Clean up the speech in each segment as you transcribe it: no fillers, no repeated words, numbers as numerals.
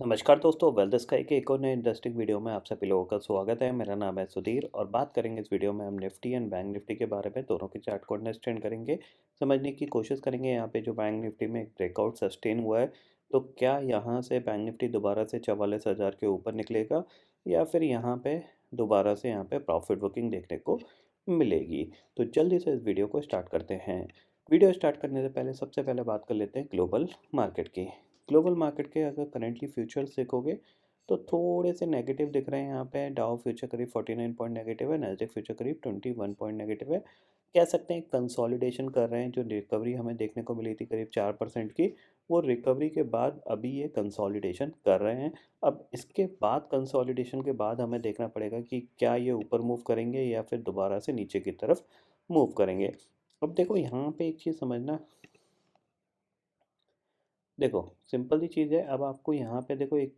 नमस्कार दोस्तों, wealth sky के एक और नए इंटरेस्टिंग वीडियो में आप सभी लोगों का स्वागत है। मेरा नाम है सुधीर और बात करेंगे इस वीडियो में हम निफ्टी एंड बैंक निफ्टी के बारे में। दोनों के चार्ट को अंडरस्टैंड करेंगे, समझने की कोशिश करेंगे। यहाँ पे जो बैंक निफ्टी में एक ब्रेकआउट सस्टेन हुआ है, तो क्या यहाँ से बैंक निफ्टी दोबारा से 44,000 के ऊपर निकलेगा या फिर यहाँ पे दोबारा से यहाँ पे प्रॉफिट बुकिंग देखने को मिलेगी। तो जल्दी से इस वीडियो को स्टार्ट करते हैं। वीडियो स्टार्ट करने से पहले सबसे पहले बात कर लेते हैं ग्लोबल मार्केट की। ग्लोबल मार्केट के अगर करेंटली फ्यूचर्स देखोगे तो थोड़े से नेगेटिव दिख रहे हैं। यहाँ पे डाउ फ्यूचर करीब 49 पॉइंट नेगेटिव है, नैस्डैक फ्यूचर करीब 21 पॉइंट नेगेटिव है। कह सकते हैं कंसोलिडेशन कर रहे हैं। जो रिकवरी हमें देखने को मिली थी करीब 4% की, वो रिकवरी के बाद अभी ये कंसोलिडेशन कर रहे हैं। अब इसके बाद कंसोलिडेशन के बाद हमें देखना पड़ेगा कि क्या ये ऊपर मूव करेंगे या फिर दोबारा से नीचे की तरफ मूव करेंगे। अब देखो यहाँ पे एक चीज़ समझना। देखो सिंपल सी चीज़ है। अब आपको यहाँ पे देखो, एक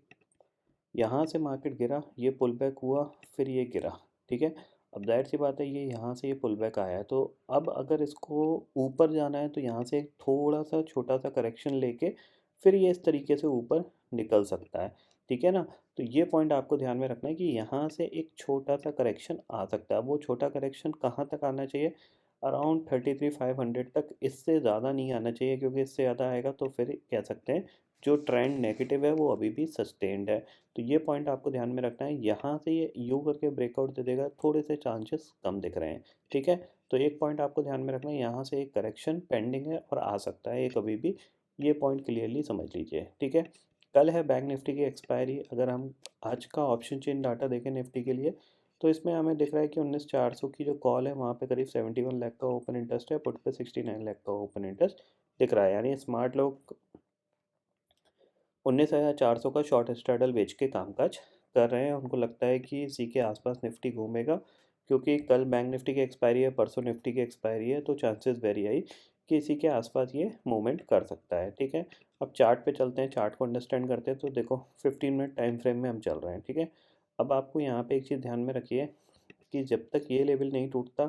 यहाँ से मार्केट गिरा, ये पुल बैक हुआ, फिर ये गिरा। ठीक है। अब जाहिर सी बात है ये यहाँ से ये पुल बैक आया है, तो अब अगर इसको ऊपर जाना है तो यहाँ से एक थोड़ा सा छोटा सा करेक्शन लेके फिर ये इस तरीके से ऊपर निकल सकता है। ठीक है ना। तो ये पॉइंट आपको ध्यान में रखना है कि यहाँ से एक छोटा सा करेक्शन आ सकता है। वो छोटा करेक्शन कहाँ तक आना चाहिए? अराउंड 33,500 तक। इससे ज़्यादा नहीं आना चाहिए, क्योंकि इससे ज़्यादा आएगा तो फिर कह सकते हैं जो ट्रेंड नेगेटिव है वो अभी भी सस्टेन्ड है। तो ये पॉइंट आपको ध्यान में रखना है। यहाँ से ये यू करके ब्रेकआउट दे देगा, थोड़े से चांसेस कम दिख रहे हैं। ठीक है। तो एक पॉइंट आपको ध्यान में रखना है, यहाँ से एक करेक्शन पेंडिंग है और आ सकता है ये कभी भी। ये पॉइंट क्लियरली समझ लीजिए। ठीक है। कल है बैंक निफ्टी की एक्सपायरी। अगर हम आज का ऑप्शन चेन डाटा देखें निफ्टी के लिए, तो इसमें हमें दिख रहा है कि 19,400 की जो कॉल है वहाँ पे करीब 71 लाख का ओपन इंटरेस्ट है, पुट पे 69 लाख का ओपन इंटरेस्ट दिख रहा है। यानी स्मार्ट लोग 19,400 का शॉर्ट स्ट्रैडल बेच के कामकाज कर रहे हैं। उनको लगता है कि इसी के आसपास निफ्टी घूमेगा, क्योंकि कल बैंक निफ्टी की एक्सपायरी है, परसों निफ्टी की एक्सपायरी है, तो चांसेस वेरी हाई कि इसी के आसपास ये मूवमेंट कर सकता है। ठीक है। अब चार्ट पे चलते हैं, चार्ट को अंडरस्टैंड करते हैं। तो देखो 15 मिनट टाइम फ्रेम में हम चल रहे हैं। ठीक है। अब आपको यहाँ पे एक चीज़ ध्यान में रखिए कि जब तक ये लेवल नहीं टूटता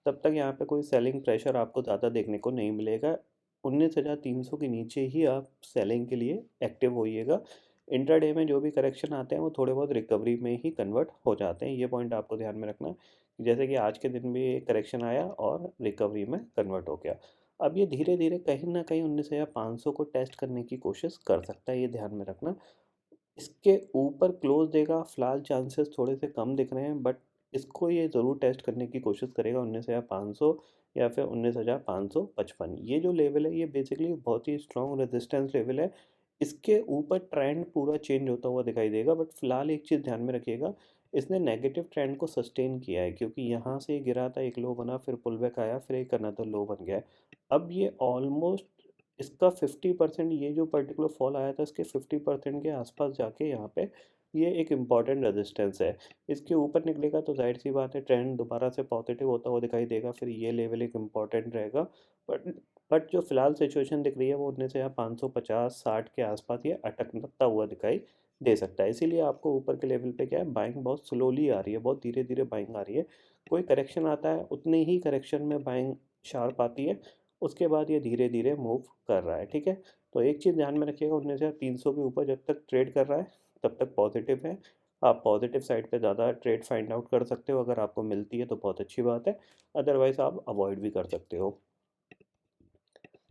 तब तक यहाँ पे कोई सेलिंग प्रेशर आपको ज़्यादा देखने को नहीं मिलेगा। 19,300 के नीचे ही आप सेलिंग के लिए एक्टिव होइएगा। इंट्राडे में जो भी करेक्शन आते हैं वो थोड़े बहुत रिकवरी में ही कन्वर्ट हो जाते हैं। ये पॉइंट आपको ध्यान में रखना है। जैसे कि आज के दिन भी करेक्शन आया और रिकवरी में कन्वर्ट हो गया। अब ये धीरे धीरे कहीं ना कहीं 19,500 को टेस्ट करने की कोशिश कर सकता है, ये ध्यान में रखना। इसके ऊपर क्लोज देगा, फिलहाल चांसेस थोड़े से कम दिख रहे हैं, बट इसको ये ज़रूर टेस्ट करने की कोशिश करेगा 19,500 या फिर 19,555। ये जो लेवल है ये बेसिकली बहुत ही स्ट्रॉन्ग रेजिस्टेंस लेवल है। इसके ऊपर ट्रेंड पूरा चेंज होता हुआ दिखाई देगा, बट फिलहाल एक चीज़ ध्यान में रखिएगा, इसने नेगेटिव ट्रेंड को सस्टेन किया है, क्योंकि यहाँ से गिरा था, एक लो बना, फिर पुल बैक आया, फिर एक अनदर लो बन गया है। अब ये ऑलमोस्ट इसका 50%, ये जो पर्टिकुलर फॉल आया था इसके 50% के आसपास जाके यहाँ पे ये एक इम्पॉर्टेंट रेजिस्टेंस है। इसके ऊपर निकलेगा तो जाहिर सी बात है ट्रेंड दोबारा से पॉजिटिव होता हुआ दिखाई देगा, फिर ये लेवल एक इम्पॉर्टेंट रहेगा। बट बट जो फिलहाल सिचुएशन दिख रही है वो 19,550-60 के आसपास ये अटकता हुआ दिखाई दे सकता है। इसीलिए आपको ऊपर के लेवल पे क्या है, बाइंग बहुत स्लोली आ रही है, बहुत धीरे धीरे बाइंग आ रही है। कोई करेक्शन आता है उतने ही करेक्शन में बाइंग शार्प आती है, उसके बाद ये धीरे धीरे मूव कर रहा है। ठीक है। तो एक चीज़ ध्यान में रखिएगा, 19,300 के ऊपर जब तक ट्रेड कर रहा है तब तक पॉजिटिव है। आप पॉजिटिव साइड पे ज़्यादा ट्रेड फाइंड आउट कर सकते हो, अगर आपको मिलती है तो बहुत अच्छी बात है, अदरवाइज़ आप अवॉइड भी कर सकते हो।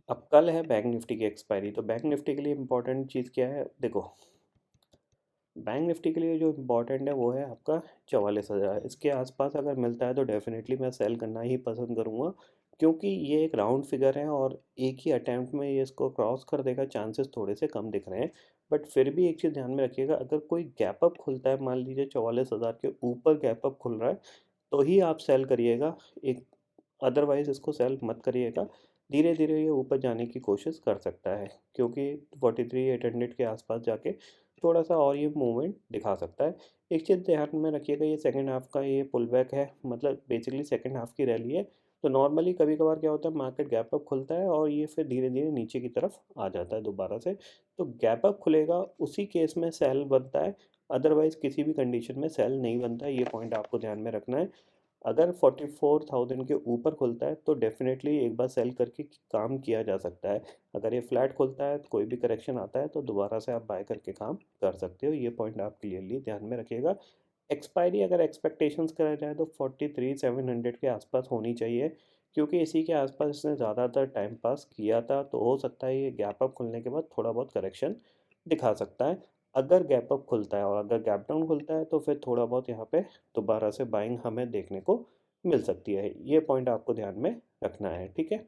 अब कल है बैंक निफ्टी की एक्सपायरी। तो बैंक निफ्टी के लिए इंपॉर्टेंट चीज़ क्या है? देखो, बैंक निफ्टी के लिए जो इम्पोर्टेंट है वो है आपका 44,000। इसके आसपास अगर मिलता है तो डेफिनेटली मैं सेल करना ही पसंद करूँगा, क्योंकि ये एक राउंड फिगर है और एक ही अटैम्प्ट में ये इसको क्रॉस कर देगा, चांसेस थोड़े से कम दिख रहे हैं। बट फिर भी एक चीज़ ध्यान में रखिएगा, अगर कोई गैप अप खुलता है, मान लीजिए 44,000 के ऊपर गैप अप खुल रहा है, तो ही आप सेल करिएगा। एक अदरवाइज़ इसको सेल मत करिएगा। धीरे धीरे ये ऊपर जाने की कोशिश कर सकता है, क्योंकि 43,800 के आसपास जाके थोड़ा सा और ये मूवमेंट दिखा सकता है। एक चीज़ ध्यान में रखिएगा, ये सेकंड हाफ का ये पुल बैक है, मतलब बेसिकली सेकंड हाफ की रैली है। तो नॉर्मली कभी कभार क्या होता है, मार्केट गैप अप खुलता है और ये फिर धीरे धीरे नीचे की तरफ आ जाता है दोबारा से। तो गैप अप खुलेगा उसी केस में सेल बनता है, अदरवाइज़ किसी भी कंडीशन में सेल नहीं बनता है। ये पॉइंट आपको ध्यान में रखना है। अगर 44,000 के ऊपर खुलता है तो डेफिनेटली एक बार सेल करके काम किया जा सकता है। अगर ये फ्लैट खुलता है तो कोई भी करेक्शन आता है तो दोबारा से आप बाय करके काम कर सकते हो। ये पॉइंट आप क्लियरली ध्यान में रखिएगा। एक्सपायरी अगर एक्सपेक्टेशंस करा जाए तो 43,700 के आसपास होनी चाहिए, क्योंकि इसी के आसपास इसने ज़्यादातर टाइम पास किया था, तो हो सकता है ये गैप अप खुलने के बाद थोड़ा बहुत करेक्शन दिखा सकता है। अगर गैप अप खुलता है और अगर गैप डाउन खुलता है तो फिर थोड़ा बहुत यहाँ पे दोबारा से बाइंग हमें देखने को मिल सकती है। ये पॉइंट आपको ध्यान में रखना है, ठीक है।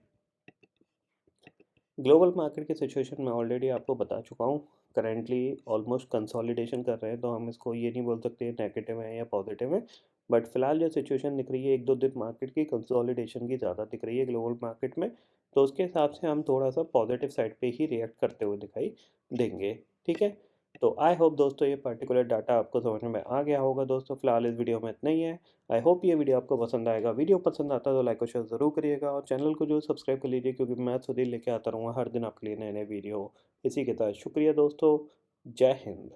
ग्लोबल मार्केट की सिचुएशन मैं ऑलरेडी आपको बता चुका हूँ। करेंटली ऑलमोस्ट कंसोलिडेशन कर रहे हैं, तो हम इसको ये नहीं बोल सकते नेगेटिव है या पॉजिटिव है। बट फिलहाल जो सिचुएशन दिख रही है 1-2 दिन मार्केट की कंसोलिडेशन की ज़्यादा दिख रही है ग्लोबल मार्केट में, तो उसके हिसाब से हम थोड़ा सा पॉजिटिव साइड पे ही रिएक्ट करते हुए दिखाई देंगे, ठीक है। तो आई होप दोस्तों ये पर्टिकुलर डाटा आपको समझ में आ गया होगा। दोस्तों फिलहाल इस वीडियो में इतना ही है। आई होप ये वीडियो आपको पसंद आएगा। वीडियो पसंद आता है तो लाइक और शेयर ज़रूर करिएगा और चैनल को जो सब्सक्राइब कर लीजिए, क्योंकि मैं सुधीर लेके आता रहूँगा हर दिन आपके लिए नए नए वीडियो इसी के साथ। शुक्रिया दोस्तों, जय हिंद।